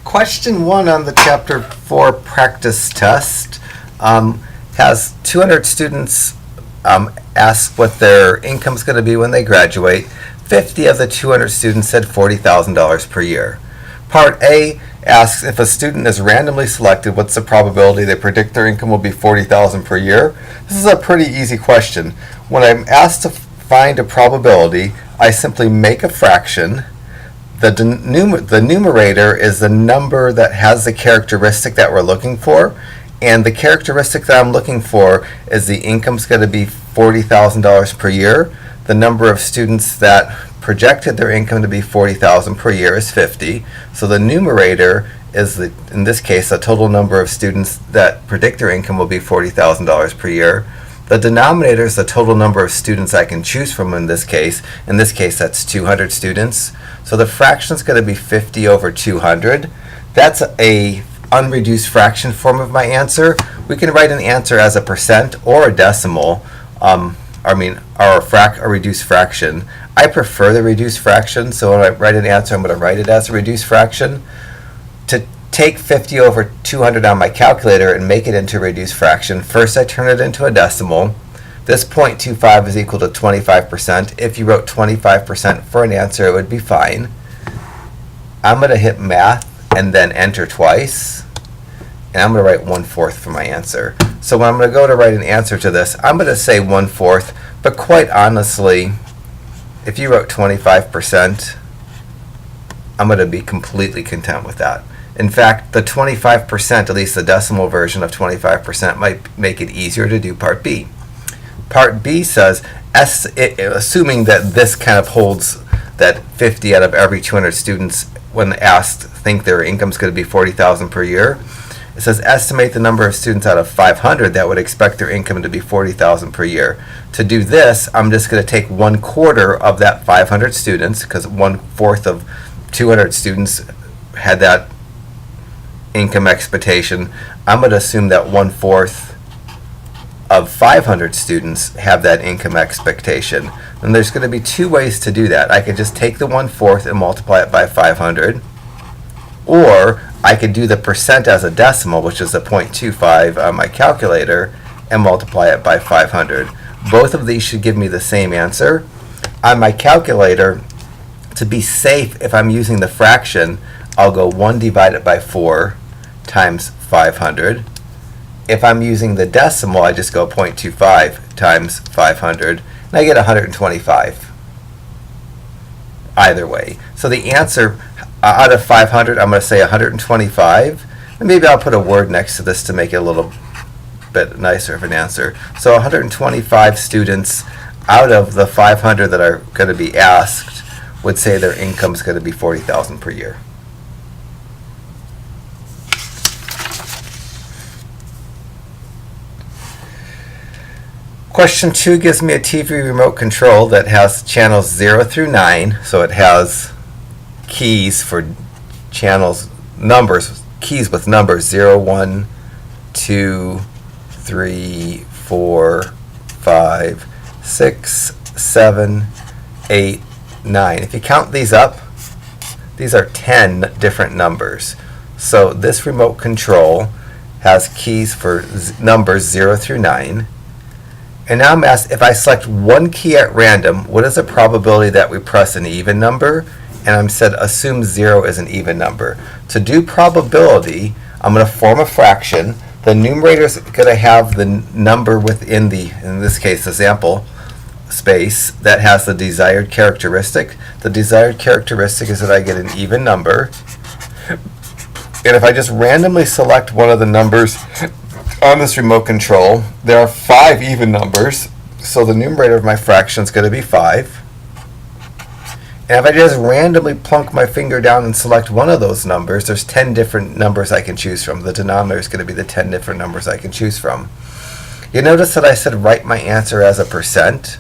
Question 1 on the Chapter 4 practice test has 200 students ask what their income is going to be when they graduate. 50 of the 200 students said $40,000 per year. Part A asks if a student is randomly selected, what's the probability they predict their income will be $40,000 per year? This is a pretty easy question. When I'm asked to find a probability, I simply make a fraction. The numerator is the number that has the characteristic that we're looking for, and the characteristic that I'm looking for is the income's going to be $40,000 per year. The number of students that projected their income to be $40,000 per year is 50. So the numerator is, in this case, the total number of students that predict their income will be $40,000 per year. The denominator is the total number of students I can choose from in this case. In this case, that's 200 students. So the fraction is going to be 50 over 200. That's a unreduced fraction form of my answer. We can write an answer as a percent or a decimal, or a reduced fraction. I prefer the reduced fraction, so when I write an answer, I'm going to write it as a reduced fraction. To take 50 over 200 on my calculator and make it into a reduced fraction, first I turn it into a decimal. This 0.25 is equal to 25%. If you wrote 25% for an answer, it would be fine. I'm going to hit math and then enter twice, and I'm going to write 1/4 for my answer. So when I'm going to go to write an answer to this, I'm going to say 1/4, but quite honestly, if you wrote 25%, I'm going to be completely content with that. In fact, the 25%, at least the decimal version of 25%, might make it easier to do Part B. Part B says, assuming that this kind of holds that 50 out of every 200 students, when asked, think their income is going to be $40,000 per year. It says estimate the number of students out of 500 that would expect their income to be $40,000 per year. To do this, I'm just going to take 1/4 of that 500 students, because 1/4 of 200 students had that income expectation. I'm going to assume that 1/4 of 500 students have that income expectation. And there's going to be two ways to do that. I could just take the 1/4 and multiply it by 500, or I could do the percent as a decimal, which is the 0.25 on my calculator, and multiply it by 500. Both of these should give me the same answer. On my calculator, to be safe, if I'm using the fraction, I'll go 1 divided by 4 times 500. If I'm using the decimal, I just go 0.25 times 500, and I get 125. Either way. So the answer out of 500, I'm going to say 125. And maybe I'll put a word next to this to make it a little bit nicer of an answer. So 125 students out of the 500 that are going to be asked would say their income is going to be $40,000 per year. Question 2 gives me a TV remote control that has channels 0 through 9, so it has keys for channels, numbers, keys with numbers 0, 1, 2, 3, 4, 5, 6, 7, 8, 9. If you count these up, these are 10 different numbers. So this remote control has keys for numbers 0 through 9. And now I'm asked, if I select one key at random, what is the probability that we press an even number? And I'm said assume 0 is an even number. To do probability, I'm going to form a fraction. The numerator is going to have the number within the, in this case, the sample space that has the desired characteristic. The desired characteristic is that I get an even number. And if I just randomly select one of the numbers on this remote control, there are 5 even numbers, so the numerator of my fraction is going to be 5. And if I just randomly plunk my finger down and select one of those numbers, there's 10 different numbers I can choose from. The denominator is going to be the 10 different numbers I can choose from. You notice that I said write my answer as a percent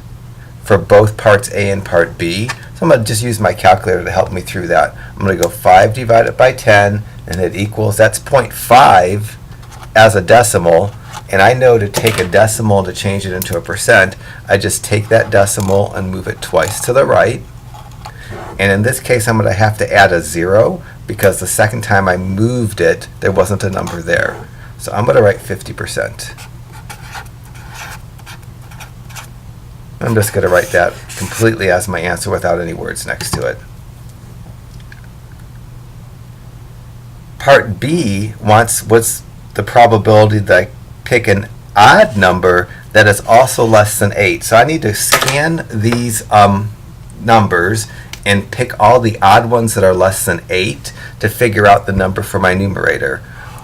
for both parts A and part B. So I'm going to just use my calculator to help me through that. I'm going to go 5 divided by 10, and it equals, that's 0.5 as a decimal, and I know to take a decimal to change it into a percent, I just take that decimal and move it twice to the right. And in this case, I'm going to have to add a 0 because the second time I moved it, there wasn't a number there. So I'm going to write 50%. I'm just going to write that completely as my answer without any words next to it. Part B wants what's the probability that I pick an odd number that is also less than 8. So I need to scan these numbers and pick all the odd ones that are less than 8 to figure out the number for my numerator.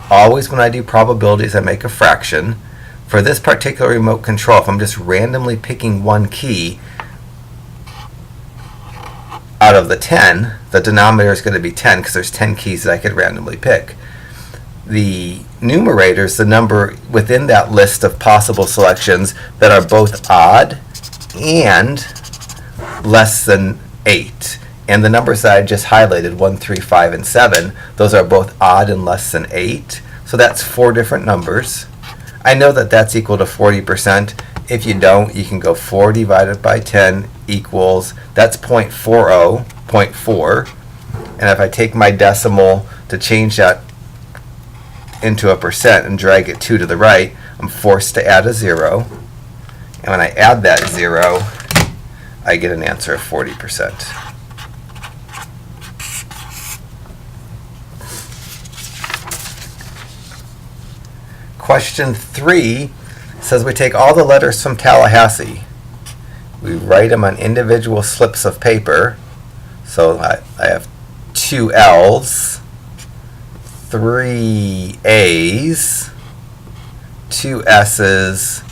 Always when I do probabilities, I make a fraction. For this particular remote control, if I'm just randomly picking one key out of the 10, the denominator is going to be 10 because there's 10 keys that I could randomly pick. The numerator is the number within that list of possible selections that are both odd and less than 8. And the numbers that I just highlighted, 1, 3, 5, and 7, those are both odd and less than 8. So that's 4 different numbers. I know that that's equal to 40%. If you don't, you can go 4 divided by 10 equals, that's 0.40, 0.4. And if I take my decimal to change that into a percent and drag it 2 to the right, I'm forced to add a 0. And when I add that 0, I get an answer of 40%. Question 3 says we take all the letters from Tallahassee. We write them on individual slips of paper. So I have 2 L's, 3 A's, 2 S's,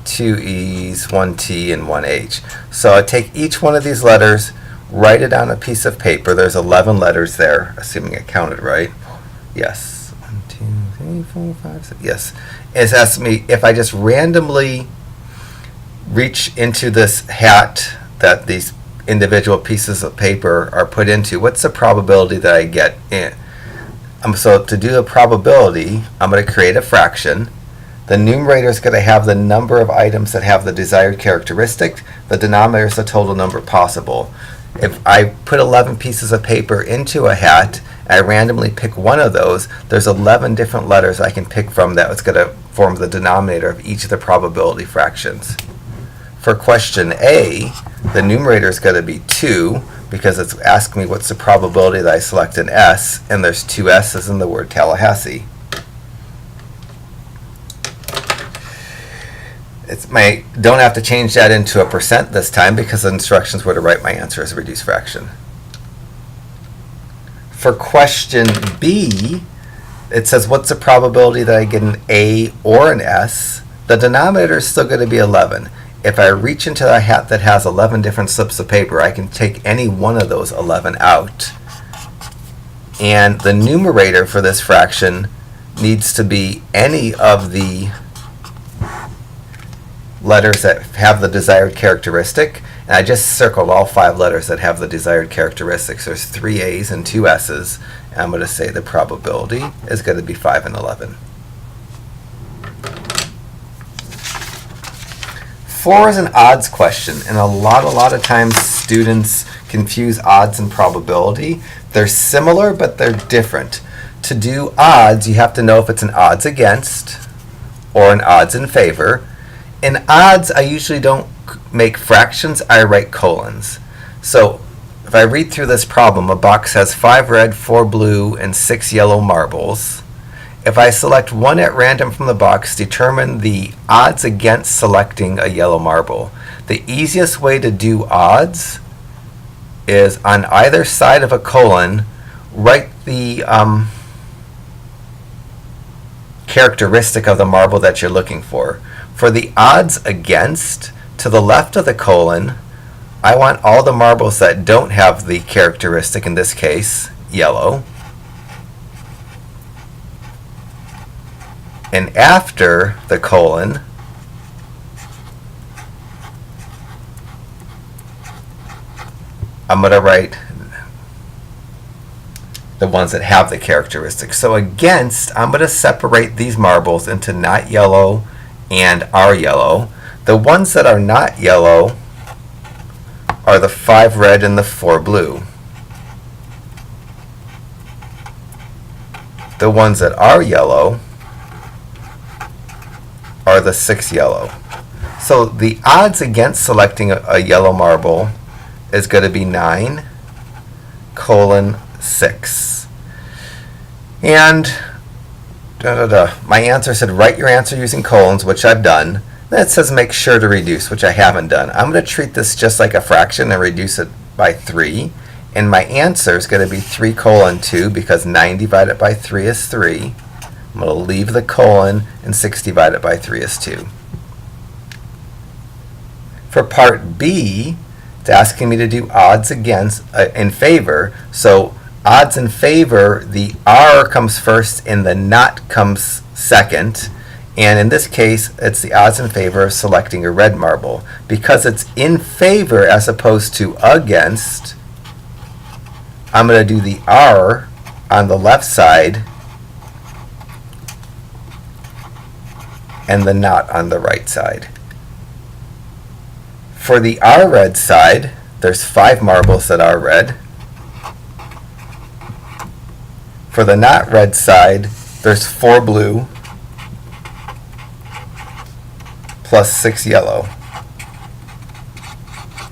2 E's, 1 T, and 1 H. So I take each one of these letters, write it on a piece of paper. There's 11 letters there, assuming I counted right. Yes. 1, 2, 3, 4, 5, 6. Yes. It's asking me if I just randomly reach into this hat that these individual pieces of paper are put into, what's the probability that I get in? So to do a probability, I'm going to create a fraction. The numerator is going to have the number of items that have the desired characteristic. The denominator is the total number possible. If I put 11 pieces of paper into a hat, I randomly pick one of those, there's 11 different letters I can pick from that was going to form the denominator of each of the probability fractions. For question A, the numerator is going to be 2 because it's asking me what's the probability that I select an S, and there's 2 S's in the word Tallahassee. Don't have to change that into a percent this time because the instructions were to write my answer as a reduced fraction. For question B, it says what's the probability that I get an A or an S? The denominator is still going to be 11. If I reach into a hat that has 11 different slips of paper, I can take any one of those 11 out. And the numerator for this fraction needs to be any of the letters that have the desired characteristic. And I just circled all 5 letters that have the desired characteristics. There's 3 A's and 2 S's. And I'm going to say the probability is going to be 5 and 11. 4 is an odds question, and a lot of times students confuse odds and probability. They're similar, but they're different. To do odds, you have to know if it's an odds against or an odds in favor. In odds, I usually don't make fractions, I write colons. So if I read through this problem, a box has 5 red, 4 blue, and 6 yellow marbles. If I select one at random from the box, determine the odds against selecting a yellow marble. The easiest way to do odds is on either side of a colon, write the characteristic of the marble that you're looking for. For the odds against, to the left of the colon, I want all the marbles that don't have the characteristic, in this case, yellow. And after the colon, I'm going to write the ones that have the characteristics. So against, I'm going to separate these marbles into not yellow and are yellow. The ones that are not yellow are the 5 red and the 4 blue. the ones that are yellow are the 6 yellow. So the odds against selecting a yellow marble is going to be 9 colon 6. And my answer said write your answer using colons, which I've done. Then it says make sure to reduce, which I haven't done. I'm going to treat this just like a fraction and reduce it by 3. And my answer is going to be 3 colon 2 because 9 divided by 3 is 3. I'm going to leave the colon, and 6 divided by 3 is 2. For part B, it's asking me to do odds against in favor. So odds in favor, the R comes first and the not comes second. And in this case, it's the odds in favor of selecting a red marble. Because it's in favor as opposed to against, I'm going to do the R on the left side and the not on the right side. For the R red side, there's 5 marbles that are red. For the not red side, there's 4 blue plus 6 yellow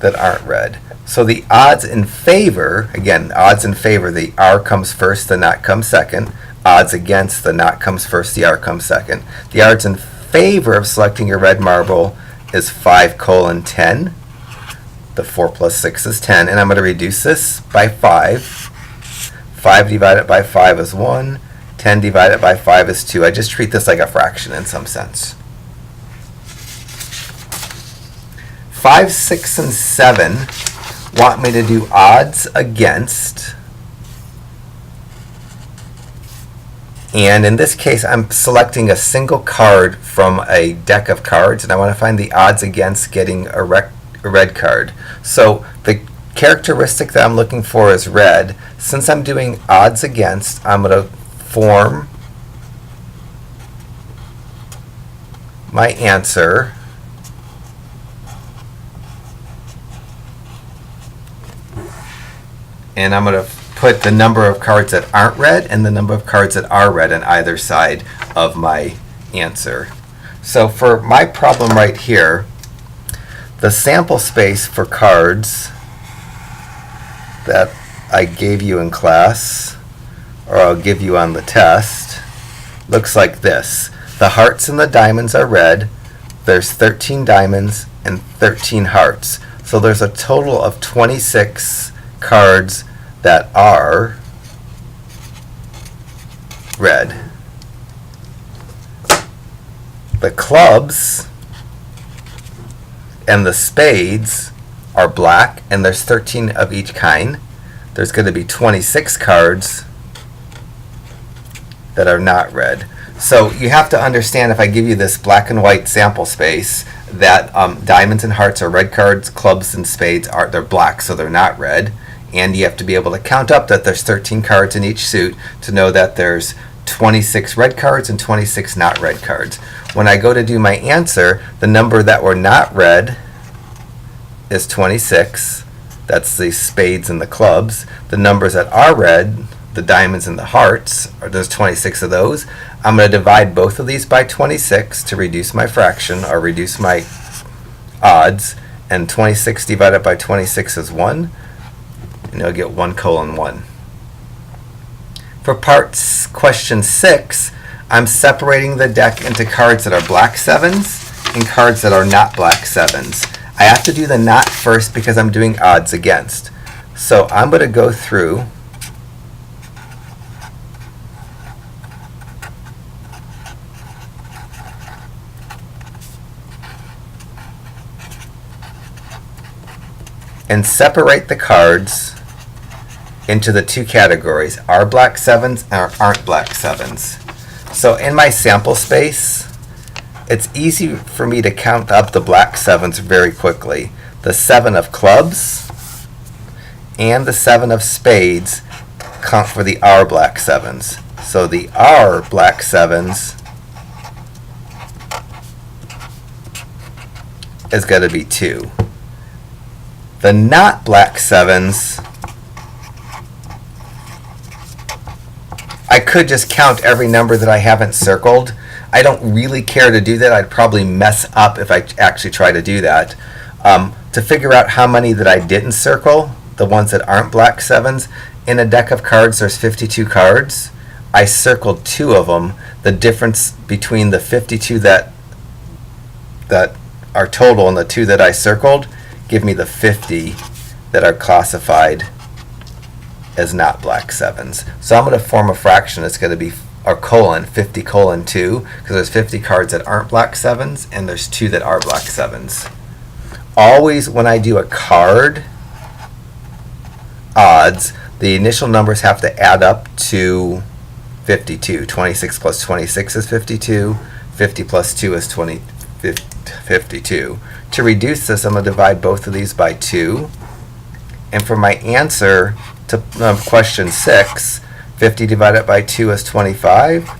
that aren't red. So the odds in favor, again, odds in favor, the R comes first, the not comes second. Odds against, the not comes first, the R comes second. The odds in favor of selecting a red marble is 5 colon 10. The 4 plus 6 is 10, and I'm going to reduce this by 5. 5 divided by 5 is 1. 10 divided by 5 is 2. I just treat this like a fraction in some sense. 5, 6, and 7 want me to do odds against. And in this case, I'm selecting a single card from a deck of cards, and I want to find the odds against getting a red card. So the characteristic that I'm looking for is red. Since I'm doing odds against, I'm going to form my answer and I'm going to put the number of cards that aren't red and the number of cards that are red on either side of my answer. So for my problem right here, the sample space for cards that I gave you in class, or I'll give you on the test, looks like this. The hearts and the diamonds are red. There's 13 diamonds and 13 hearts. So there's a total of 26 cards that are red. The clubs and the spades are black, and there's 13 of each kind. There's going to be 26 cards that are not red. So you have to understand, if I give you this black and white sample space, that diamonds and hearts are red cards, clubs and spades they're black, so they're not red. And you have to be able to count up that there's 13 cards in each suit to know that there's 26 red cards and 26 not red cards. When I go to do my answer, the number that were not red is 26. That's the spades and the clubs. The numbers that are red, the diamonds and the hearts, there's 26 of those. I'm going to divide both of these by 26 to reduce my fraction, or reduce my odds. And 26 divided by 26 is 1. And you'll get 1 colon 1. For question 6, I'm separating the deck into cards that are black 7s and cards that are not black 7s. I have to do the not first because I'm doing odds against. So I'm going to go through and separate the cards into the 2 categories, are black 7s or aren't black 7s. So in my sample space, it's easy for me to count up the black 7s very quickly. The 7 of clubs and the 7 of spades count for the R black 7s. So the R black 7s is going to be 2. The not black 7s, I could just count every number that I haven't circled. I don't really care to do that. I'd probably mess up if I actually try to do that. To figure out how many that I didn't circle, the ones that aren't black sevens, in a deck of cards there's 52 cards. I circled 2 of them. The difference between the 52 that are total and the 2 that I circled give me the 50 that are classified as not black sevens. So I'm going to form a fraction that's going to be or colon 50 colon 2, because there's 50 cards that aren't black sevens and there's 2 that are black sevens. Always when I do a card odds, the initial numbers have to add up to 52. 26 plus 26 is 52. 50 plus 2 is 52. To reduce this, I'm going to divide both of these by 2. And for my answer to question 6, 50 divided by 2 is 25.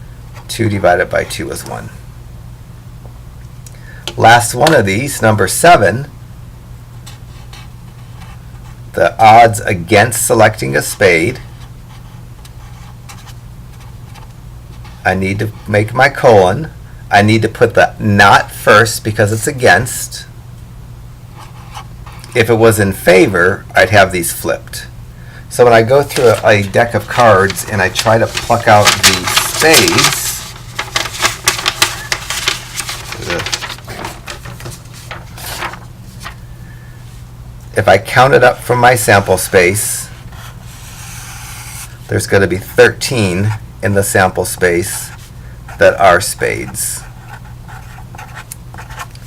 2 divided by 2 is 1. Last one of these, number 7. The odds against selecting a spade. I need to make my colon. I need to put the not first because it's against. If it was in favor, I'd have these flipped. So when I go through a deck of cards and I try to pluck out the spades, if I count it up from my sample space, there's going to be 13 in the sample space that are spades.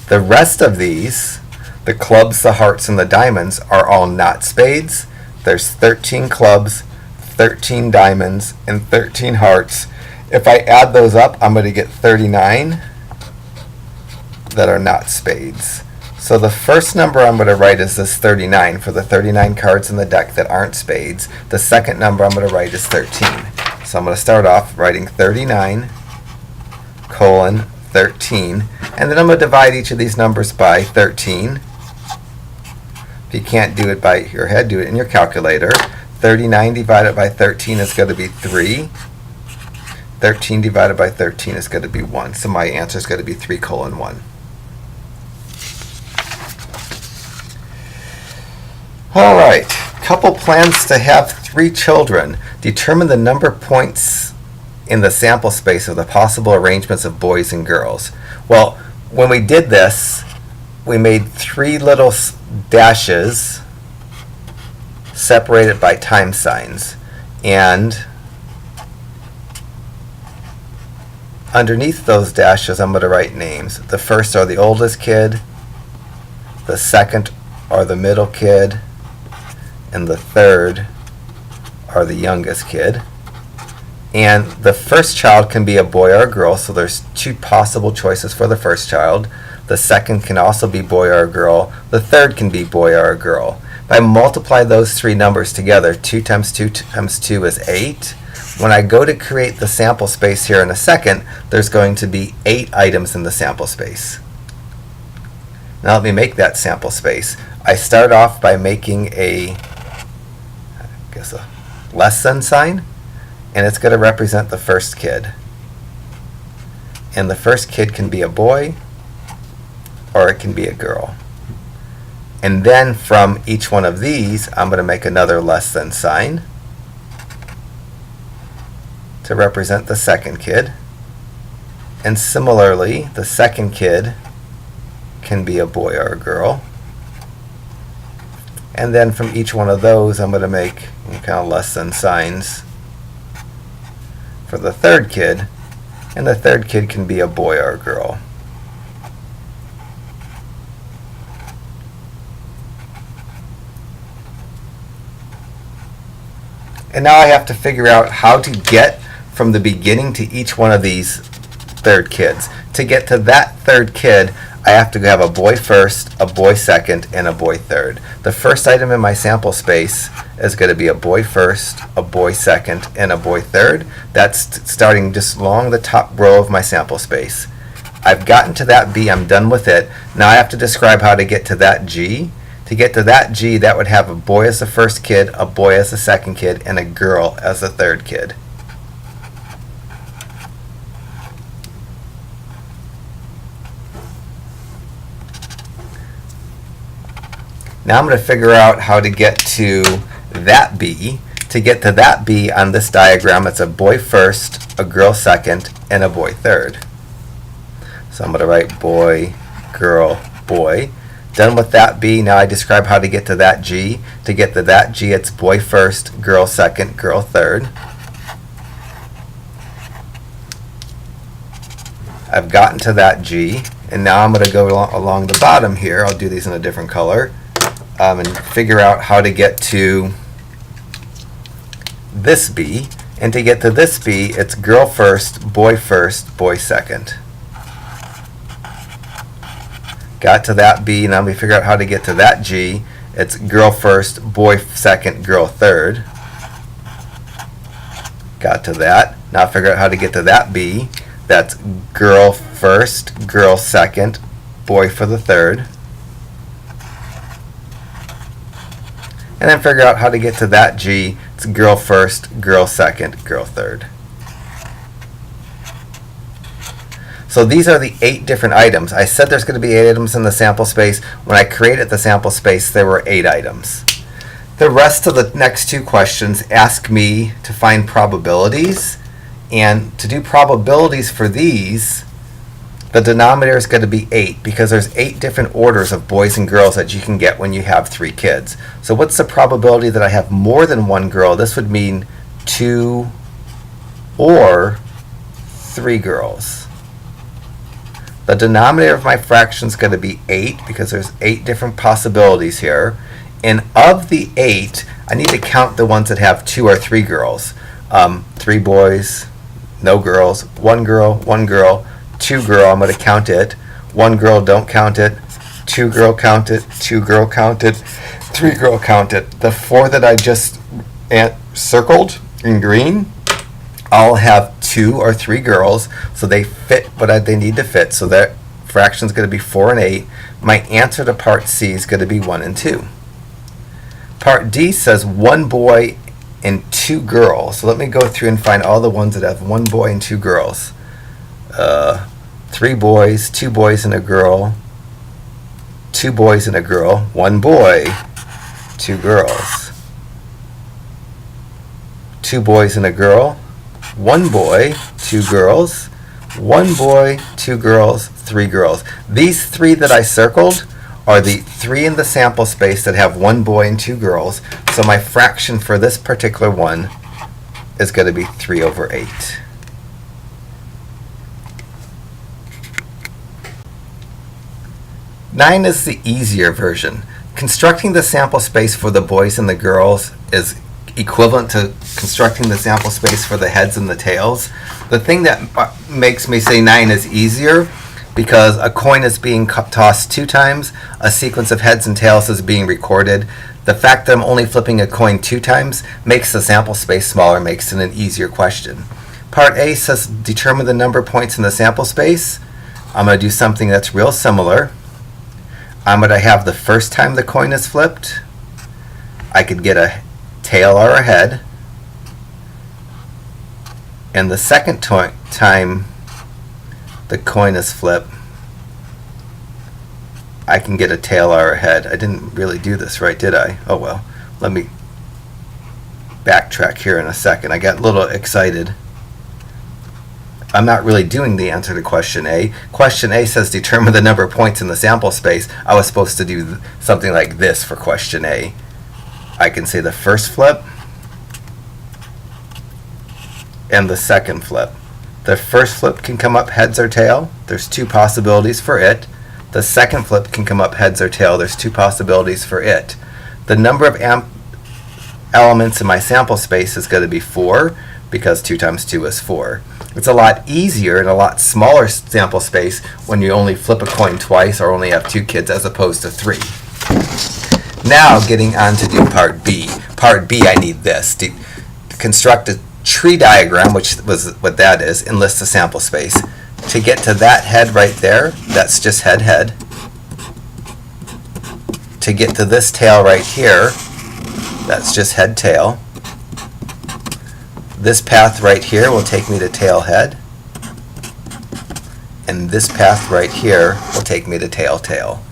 The rest of these, the clubs, the hearts, and the diamonds, are all not spades. There's 13 clubs, 13 diamonds, and 13 hearts. If I add those up, I'm going to get 39 that are not spades. So the first number I'm going to write is this 39 for the 39 cards in the deck that aren't spades. The second number I'm going to write is 13. So I'm going to start off writing 39 colon 13, and then I'm going to divide each of these numbers by 13. If you can't do it by your head, do it in your calculator. 39 divided by 13 is going to be 3. 13 divided by 13 is going to be 1. So my answer is going to be 3 colon 1. All right, couple plans to have 3 children. Determine the number of points in the sample space of the possible arrangements of boys and girls. Well, when we did this, we made 3 little dashes separated by time signs. And underneath those dashes, I'm going to write names. The first are the oldest kid, the second are the middle kid, and the third are the youngest kid. And the first child can be a boy or a girl, so there's 2 possible choices for the first child. The second can also be boy or a girl. The third can be boy or a girl. If I multiply those 3 numbers together, 2 times 2 times 2 is 8. When I go to create the sample space here in a second, there's going to be 8 items in the sample space. Now let me make that sample space. I start off by making a less than sign, and it's going to represent the first kid. And the first kid can be a boy or it can be a girl. And then from each one of these, I'm going to make another less than sign to represent the second kid. And similarly, the second kid can be a boy or a girl. And then from each one of those, I'm going to make kind of less than signs for the third kid. And the third kid can be a boy or a girl. And now I have to figure out how to get from the beginning to each one of these third kids. To get to that third kid, I have to have a boy first, a boy second, and a boy third. The first item in my sample space is going to be a boy first, a boy second, and a boy third. That's starting just along the top row of my sample space. I've gotten to that B, I'm done with it. Now I have to describe how to get to that G. To get to that G, that would have a boy as the first kid, a boy as the second kid, and a girl as the third kid. Now I'm going to figure out how to get to that B. To get to that B on this diagram, it's a boy first, a girl second, and a boy third. So I'm going to write boy, girl, boy. Done with that B, now I describe how to get to that G. To get to that G, it's boy first, girl second, girl third. I've gotten to that G, and now I'm going to go along the bottom here. I'll do these in a different color, and figure out how to get to this B. And to get to this B, it's girl first, boy second. Got to that B, now we figure out how to get to that G. It's girl first, boy second, girl third. Got to that. Now figure out how to get to that B. That's girl first, girl second, boy for the third. And then figure out how to get to that G. It's girl first, girl second, girl third. So these are the 8 different items. I said there's going to be 8 items in the sample space. When I created the sample space, there were 8 items. The rest of the next 2 questions ask me to find probabilities. And to do probabilities for these, the denominator is going to be 8 because there's 8 different orders of boys and girls that you can get when you have 3 kids. So what's the probability that I have more than 1 girl? This would mean 2 or 3 girls. The denominator of my fraction is going to be 8 because there's 8 different possibilities here. And of the 8, I need to count the ones that have 2 or 3 girls. 3 boys, no girls, 1 girl, 2 girl, I'm going to count it. 1 girl, don't count it. 2 girl, count it. 2 girl, count it. 3 girl, count it. The 4 that I just circled in green, all have 2 or 3 girls, so they fit what they need to fit. So that fraction is going to be 4 and 8. My answer to part C is going to be 1 and 2. Part D says 1 boy and 2 girls. So let me go through and find all the ones that have 1 boy and 2 girls. 3 boys, 2 boys and a girl, 2 boys and a girl, 1 boy, 2 girls. 2 boys and a girl, 1 boy, 2 girls, 1 boy, 2 girls, 3 girls. These 3 that I circled are the 3 in the sample space that have 1 boy and 2 girls. So my fraction for this particular one is going to be 3 over 8. Nine is the easier version. Constructing the sample space for the boys and the girls is equivalent to constructing the sample space for the heads and the tails. The thing that makes me say 9 is easier because a coin is being tossed 2 times, a sequence of heads and tails is being recorded. The fact that I'm only flipping a coin 2 times makes the sample space smaller, makes it an easier question. Part A says determine the number of points in the sample space. I'm going to do something that's real similar. I'm going to have the first time the coin is flipped, I could get a tail or a head. And the second time the coin is flipped, I can get a tail or a head. I didn't really do this right, did I? Oh well. Let me backtrack here in a second. I got a little excited. I'm not really doing the answer to question A. Question A says determine the number of points in the sample space. I was supposed to do something like this for question A. I can say the first flip and the second flip. The first flip can come up heads or tail. There's 2 possibilities for it. The second flip can come up heads or tail. There's 2 possibilities for it. The number of elements in my sample space is going to be 4 because 2 times 2 is 4. It's a lot easier and a lot smaller sample space when you only flip a coin twice or only have 2 kids as opposed to 3. Now getting on to do part B. Part B, I need this. To construct a tree diagram, which was what that is, and list the sample space. To get to that head right there, that's just head, head. To get to this tail right here, that's just head, tail. This path right here will take me to tail, head. And this path right here will take me to tail, tail.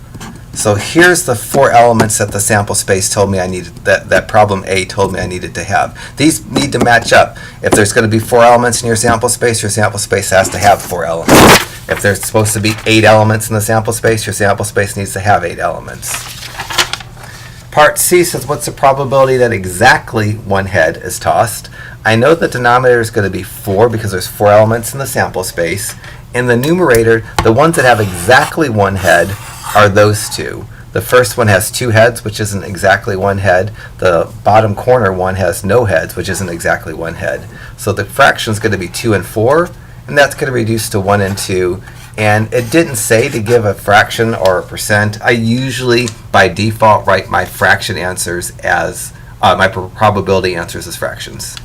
So here's the 4 elements that the sample space told me I needed, that problem A told me I needed to have. These need to match up. If there's going to be 4 elements in your sample space has to have 4 elements. If there's supposed to be 8 elements in the sample space, your sample space needs to have 8 elements. Part C says, what's the probability that exactly 1 head is tossed? I know the denominator is going to be 4 because there's 4 elements in the sample space. In the numerator, the ones that have exactly 1 head are those 2. The first one has 2 heads, which isn't exactly 1 head. The bottom corner one has no heads, which isn't exactly 1 head. So the fraction is going to be 2 and 4, and that's going to reduce to 1 and 2. And it didn't say to give a fraction or a percent. I usually, by default, write my fraction answers as, my probability answers as fractions.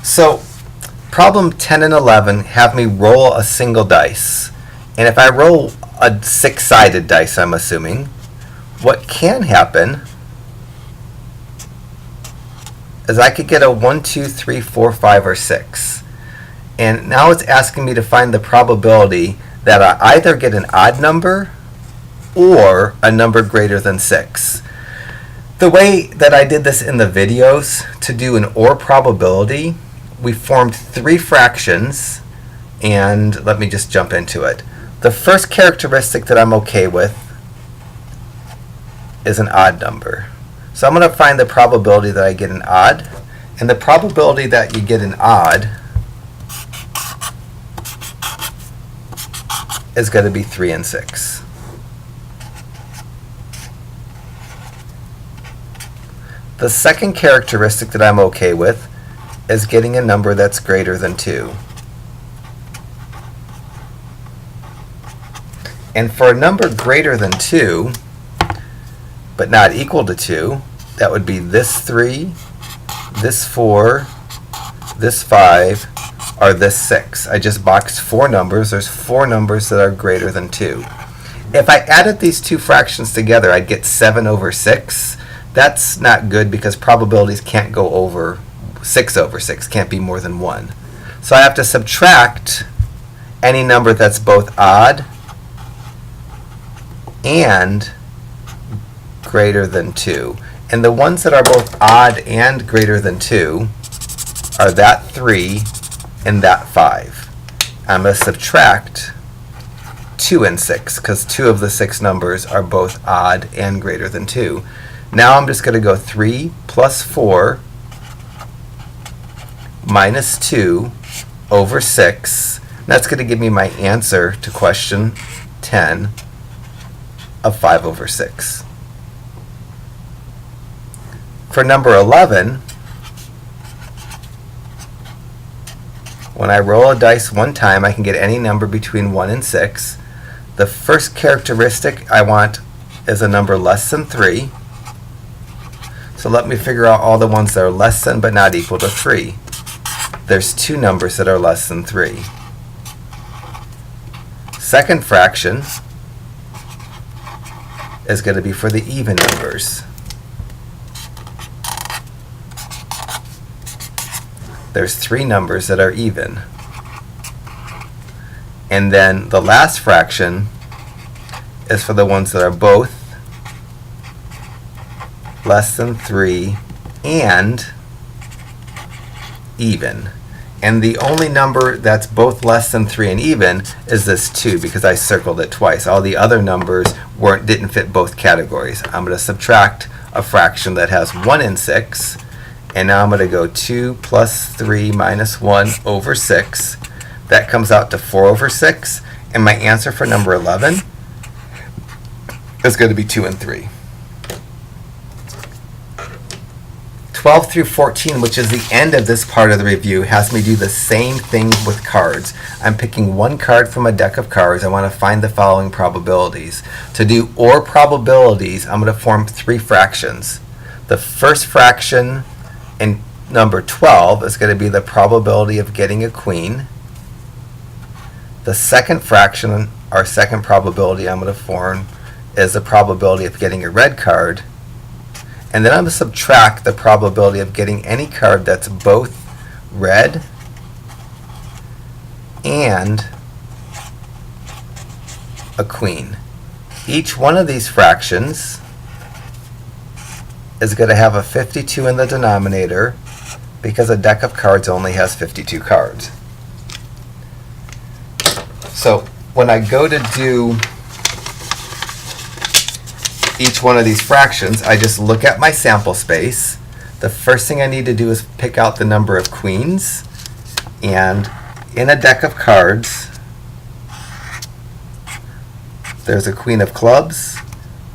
So, problem 10 and 11 have me roll a single dice. And if I roll a 6-sided dice, I'm assuming, what can happen is I could get a 1, 2, 3, 4, 5, or 6. And now it's asking me to find the probability that I either get an odd number or a number greater than 6. The way that I did this in the videos, to do an OR probability, we formed 3 fractions, and let me just jump into it. The first characteristic that I'm okay with is an odd number. So I'm going to find the probability that I get an odd, and the probability that you get an odd is going to be 3 and 6. The second characteristic that I'm okay with is getting a number that's greater than 2. And for a number greater than 2, but not equal to 2, that would be this 3, this 4, this 5, or this 6. I just boxed 4 numbers. There's 4 numbers that are greater than 2. If I added these 2 fractions together, I'd get 7 over 6. That's not good because probabilities can't go over 6 over 6, can't be more than 1. So I have to subtract any number that's both odd and greater than 2. And the ones that are both odd and greater than 2 are that 3 and that 5. I'm going to subtract 2 and 6 because 2 of the 6 numbers are both odd and greater than 2. Now I'm just going to go 3 plus 4 minus 2 over 6. That's going to give me my answer to question 10 of 5 over 6. For number 11, when I roll a dice one time, I can get any number between 1 and 6. The first characteristic I want is a number less than 3. So let me figure out all the ones that are less than but not equal to 3. There's 2 numbers that are less than 3. Second fraction is going to be for the even numbers. There's 3 numbers that are even. And then the last fraction is for the ones that are both less than 3 and even. And the only number that's both less than 3 and even is this 2 because I circled it twice. All the other numbers didn't fit both categories. I'm going to subtract a fraction that has 1 and 6. And now I'm going to go 2 plus 3 minus 1 over 6. That comes out to 4 over 6. And my answer for number 11 is going to be 2 and 3. 12 through 14, which is the end of this part of the review, has me do the same thing with cards. I'm picking one card from a deck of cards. I want to find the following probabilities. To do OR probabilities, I'm going to form 3 fractions. The first fraction in number 12 is going to be the probability of getting a queen. The second fraction, our second probability I'm going to form, is the probability of getting a red card. And then I'm going to subtract the probability of getting any card that's both red and a queen. Each one of these fractions is going to have a 52 in the denominator because a deck of cards only has 52 cards. So when I go to do each one of these fractions, I just look at my sample space. The first thing I need to do is pick out the number of queens. And in a deck of cards, there's a queen of clubs,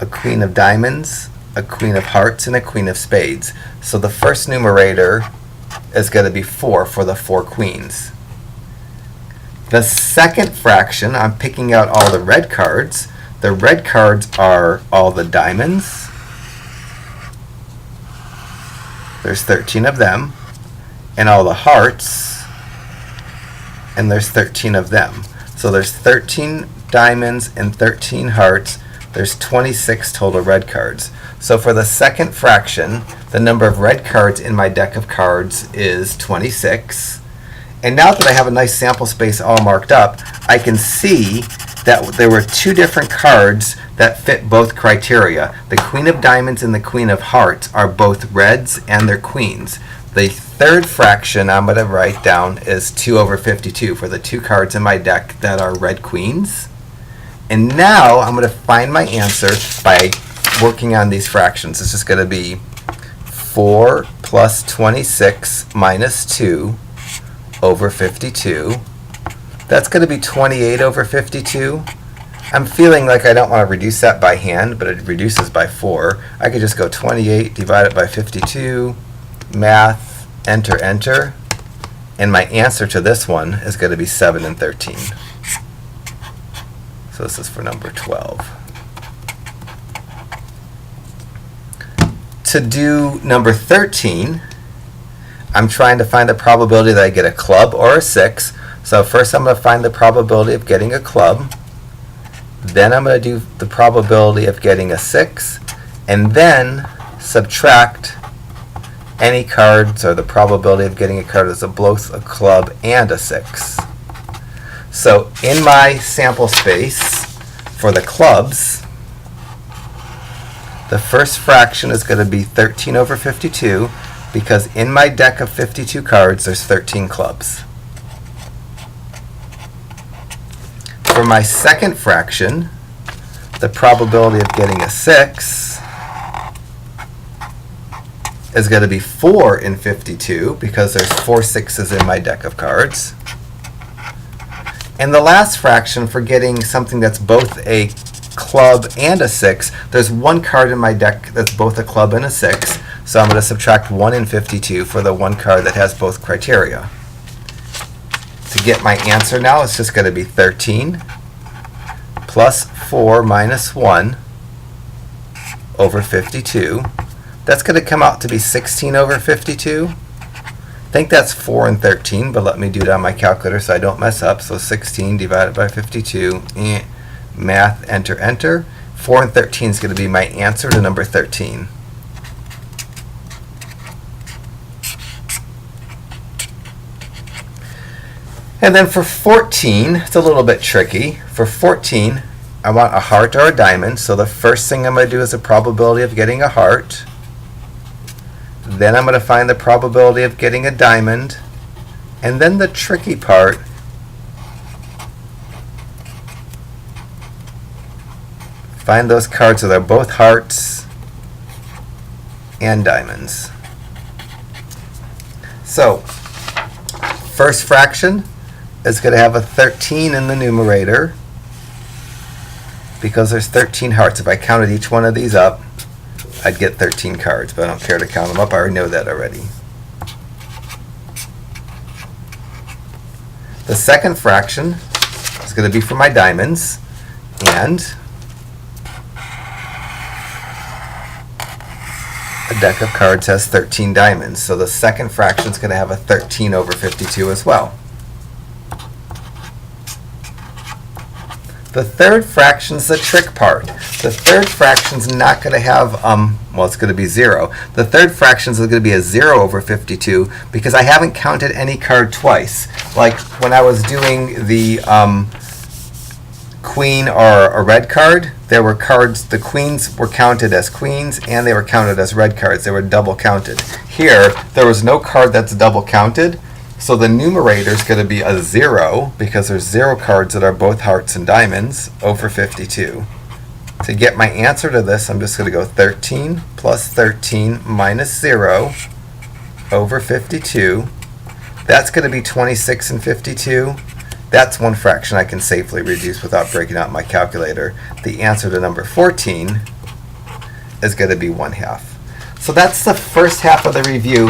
a queen of diamonds, a queen of hearts, and a queen of spades. So the first numerator is going to be 4 for the 4 queens. The second fraction, I'm picking out all the red cards. The red cards are all the diamonds. There's 13 of them. And all the hearts. And there's 13 of them. So there's 13 diamonds and 13 hearts. There's 26 total red cards. So for the second fraction, the number of red cards in my deck of cards is 26. And now that I have a nice sample space all marked up, I can see that there were 2 different cards that fit both criteria. The queen of diamonds and the queen of hearts are both reds and they're queens. The third fraction I'm going to write down is 2 over 52 for the 2 cards in my deck that are red queens. And now I'm going to find my answer by working on these fractions. It's just going to be 4 plus 26 minus 2 over 52. That's going to be 28 over 52. I'm feeling like I don't want to reduce that by hand, but it reduces by 4. I could just go 28 divided by 52, math, enter, enter. And my answer to this one is going to be 7 and 13. So this is for number 12. To do number 13, I'm trying to find the probability that I get a club or a 6. So first I'm going to find the probability of getting a club. Then I'm going to do the probability of getting a 6. And then subtract any cards, or the probability of getting a card as both a club and a 6. So in my sample space for the clubs, the first fraction is going to be 13 over 52 because in my deck of 52 cards there's 13 clubs. For my second fraction, the probability of getting a 6 is going to be 4 in 52 because there's 4 6s in my deck of cards. And the last fraction for getting something that's both a club and a 6, there's 1 card in my deck that's both a club and a 6, so I'm going to subtract 1 in 52 for the 1 card that has both criteria. To get my answer now, it's just going to be 13 plus 4 minus 1 over 52. That's going to come out to be 16 over 52. I think that's 4 and 13, but let me do it on my calculator so I don't mess up. So 16 divided by 52, math, enter, enter. 4 and 13 is going to be my answer to number 13. And then for 14, it's a little bit tricky. For 14, I want a heart or a diamond. So the first thing I'm going to do is the probability of getting a heart. Then I'm going to find the probability of getting a diamond. And then the tricky part, find those cards that are both hearts and diamonds. So, first fraction is going to have a 13 in the numerator because there's 13 hearts. If I counted each one of these up, I'd get 13 cards, but I don't care to count them up. I already know that already. The second fraction is going to be for my diamonds, and a deck of cards has 13 diamonds, so the second fraction is going to have a 13 over 52 as well. The third fraction is the trick part. The third fraction is not going to have, well, it's going to be 0. The third fraction is going to be a 0 over 52 because I haven't counted any card twice. Like when I was doing the queen or a red card, there were cards, the queens were counted as queens and they were counted as red cards. They were double counted. Here, there was no card that's double counted, so the numerator is going to be a 0 because there's 0 cards that are both hearts and diamonds over 52. To get my answer to this, I'm just going to go 13 plus 13 minus 0 over 52. That's going to be 26 and 52. That's one fraction I can safely reduce without breaking out my calculator. The answer to number 14 is going to be 1/2. So that's the first half of the review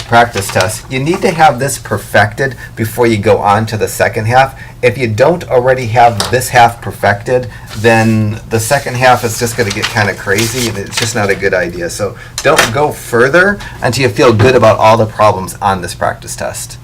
practice test. You need to have this perfected before you go on to the second half. If you don't already have this half perfected, then the second half is just going to get kind of crazy and it's just not a good idea. So don't go further until you feel good about all the problems on this practice test.